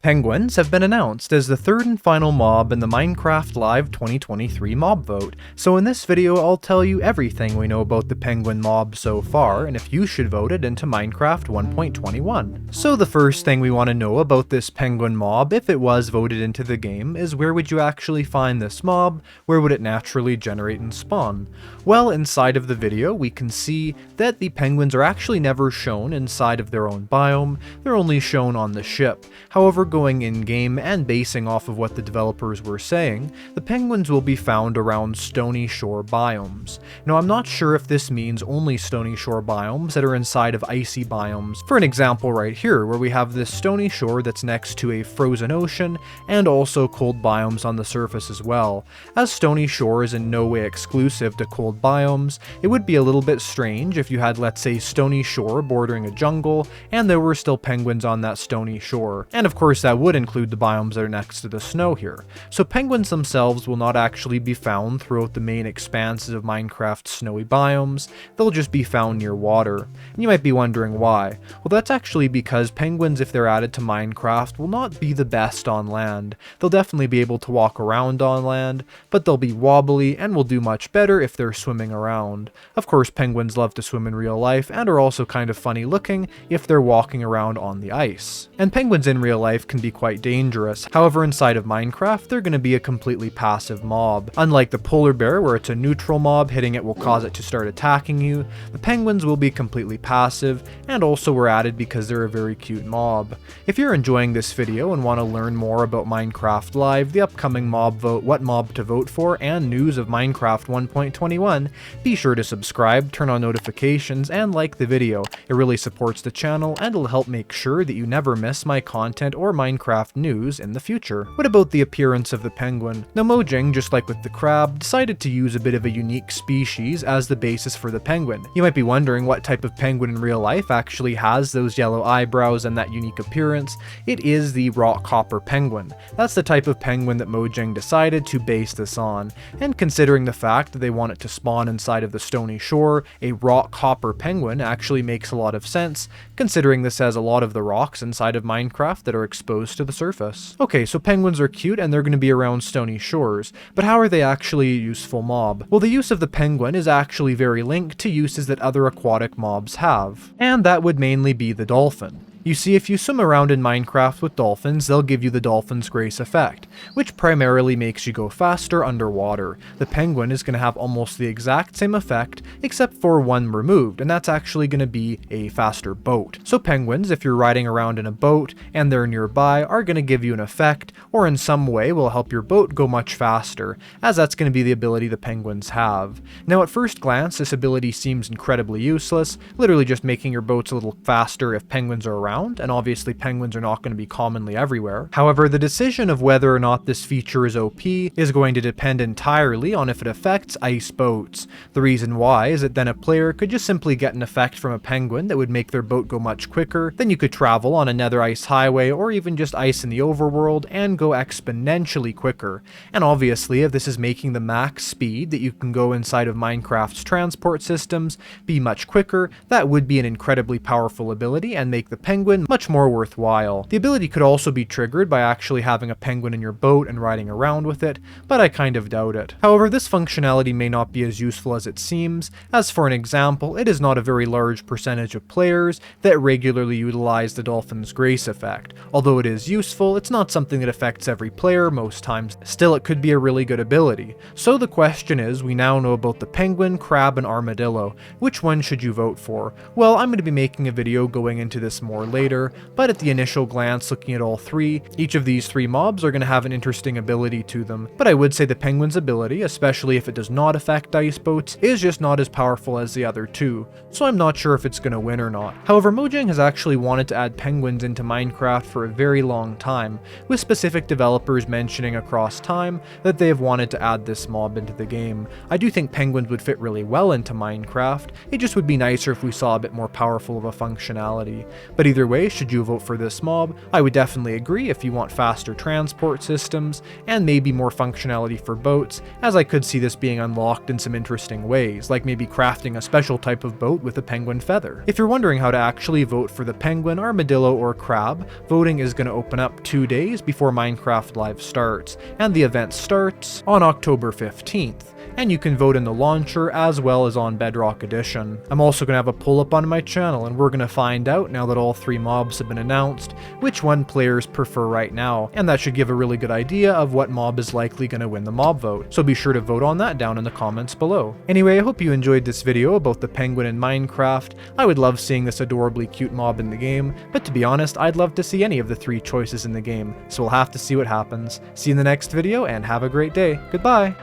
Penguins have been announced as the third and final mob in the Minecraft Live 2023 mob vote, so in this video I'll tell you everything we know about the penguin mob so far, and if you should vote it into Minecraft 1.21. So the first thing we want to know about this penguin mob, if it was voted into the game, is where would you actually find this mob? Where would it naturally generate and spawn? Well, inside of the video we can see that the penguins are actually never shown inside of their own biome, they're only shown on the ship. However, going in-game and basing off of what the developers were saying, the penguins will be found around stony shore biomes. Now, I'm not sure if this means only stony shore biomes that are inside of icy biomes. For an example right here, where we have this stony shore that's next to a frozen ocean, and also cold biomes on the surface as well. As stony shore is in no way exclusive to cold biomes, it would be a little bit strange if you had, let's say, stony shore bordering a jungle, and there were still penguins on that stony shore. And of course, that would include the biomes that are next to the snow here. So penguins themselves will not actually be found throughout the main expanses of Minecraft's snowy biomes, they'll just be found near water. And you might be wondering why. Well, that's actually because penguins, if they're added to Minecraft, will not be the best on land. They'll definitely be able to walk around on land, but they'll be wobbly and will do much better if they're swimming around. Of course, penguins love to swim in real life and are also kind of funny looking if they're walking around on the ice. And penguins in real life can be quite dangerous. However, inside of Minecraft, they're going to be a completely passive mob. Unlike the polar bear, where it's a neutral mob, hitting it will cause it to start attacking you, the penguins will be completely passive, and also were added because they're a very cute mob. If you're enjoying this video and want to learn more about Minecraft Live, the upcoming mob vote, what mob to vote for, and news of Minecraft 1.21, be sure to subscribe, turn on notifications, and like the video. It really supports the channel, and it'll help make sure that you never miss my content or Minecraft news in the future. What about the appearance of the penguin? Now, Mojang, just like with the crab, decided to use a bit of a unique species as the basis for the penguin. You might be wondering what type of penguin in real life actually has those yellow eyebrows and that unique appearance. It is the rock hopper penguin. That's the type of penguin that Mojang decided to base this on, and considering the fact that they want it to spawn inside of the stony shore, a rock hopper penguin actually makes a lot of sense, considering this has a lot of the rocks inside of Minecraft that are exposed to the surface. Okay, so penguins are cute and they're going to be around stony shores, but how are they actually a useful mob? Well, the use of the penguin is actually very linked to uses that other aquatic mobs have, and that would mainly be the dolphin. You see, if you swim around in Minecraft with dolphins, they'll give you the dolphin's grace effect, which primarily makes you go faster underwater. The penguin is going to have almost the exact same effect, except for one removed, and that's actually going to be a faster boat. So penguins, if you're riding around in a boat and they're nearby, are going to give you an effect, or in some way will help your boat go much faster, as that's going to be the ability the penguins have. Now, at first glance, this ability seems incredibly useless, literally just making your boats a little faster if penguins are around, and obviously penguins are not going to be commonly everywhere. However, the decision of whether or not this feature is OP is going to depend entirely on if it affects ice boats. The reason why is that then a player could just simply get an effect from a penguin that would make their boat go much quicker, then you could travel on another ice highway or even just ice in the overworld and go exponentially quicker. And obviously, if this is making the max speed that you can go inside of Minecraft's transport systems be much quicker, that would be an incredibly powerful ability and make the penguin much more worthwhile. The ability could also be triggered by actually having a penguin in your boat and riding around with it, but I kind of doubt it. However, this functionality may not be as useful as it seems, as for an example, it is not a very large percentage of players that regularly utilize the dolphin's grace effect. Although it is useful, it's not something that affects every player most times. Still, it could be a really good ability. So the question is, we now know about the penguin, crab, and armadillo. Which one should you vote for? Well, I'm going to be making a video going into this more later, but at the initial glance looking at all three, each of these three mobs are going to have an interesting ability to them. But I would say the penguin's ability, especially if it does not affect ice boats, is just not as powerful as the other two, so I'm not sure if it's going to win or not. However, Mojang has actually wanted to add penguins into Minecraft for a very long time, with specific developers mentioning across time that they have wanted to add this mob into the game. I do think penguins would fit really well into Minecraft, it just would be nicer if we saw a bit more powerful of a functionality. But either Either way, should you vote for this mob, I would definitely agree if you want faster transport systems, and maybe more functionality for boats, as I could see this being unlocked in some interesting ways, like maybe crafting a special type of boat with a penguin feather. If you're wondering how to actually vote for the penguin, armadillo, or crab, voting is going to open up 2 days before Minecraft Live starts, and the event starts on October 15th. And you can vote in the launcher as well as on Bedrock Edition. I'm also going to have a poll up on my channel, and we're going to find out, now that all 3 mobs have been announced, which one players prefer right now, and that should give a really good idea of what mob is likely going to win the mob vote, so be sure to vote on that down in the comments below. Anyway, I hope you enjoyed this video about the penguin in Minecraft. I would love seeing this adorably cute mob in the game, but to be honest, I'd love to see any of the 3 choices in the game, so we'll have to see what happens. See you in the next video, and have a great day. Goodbye!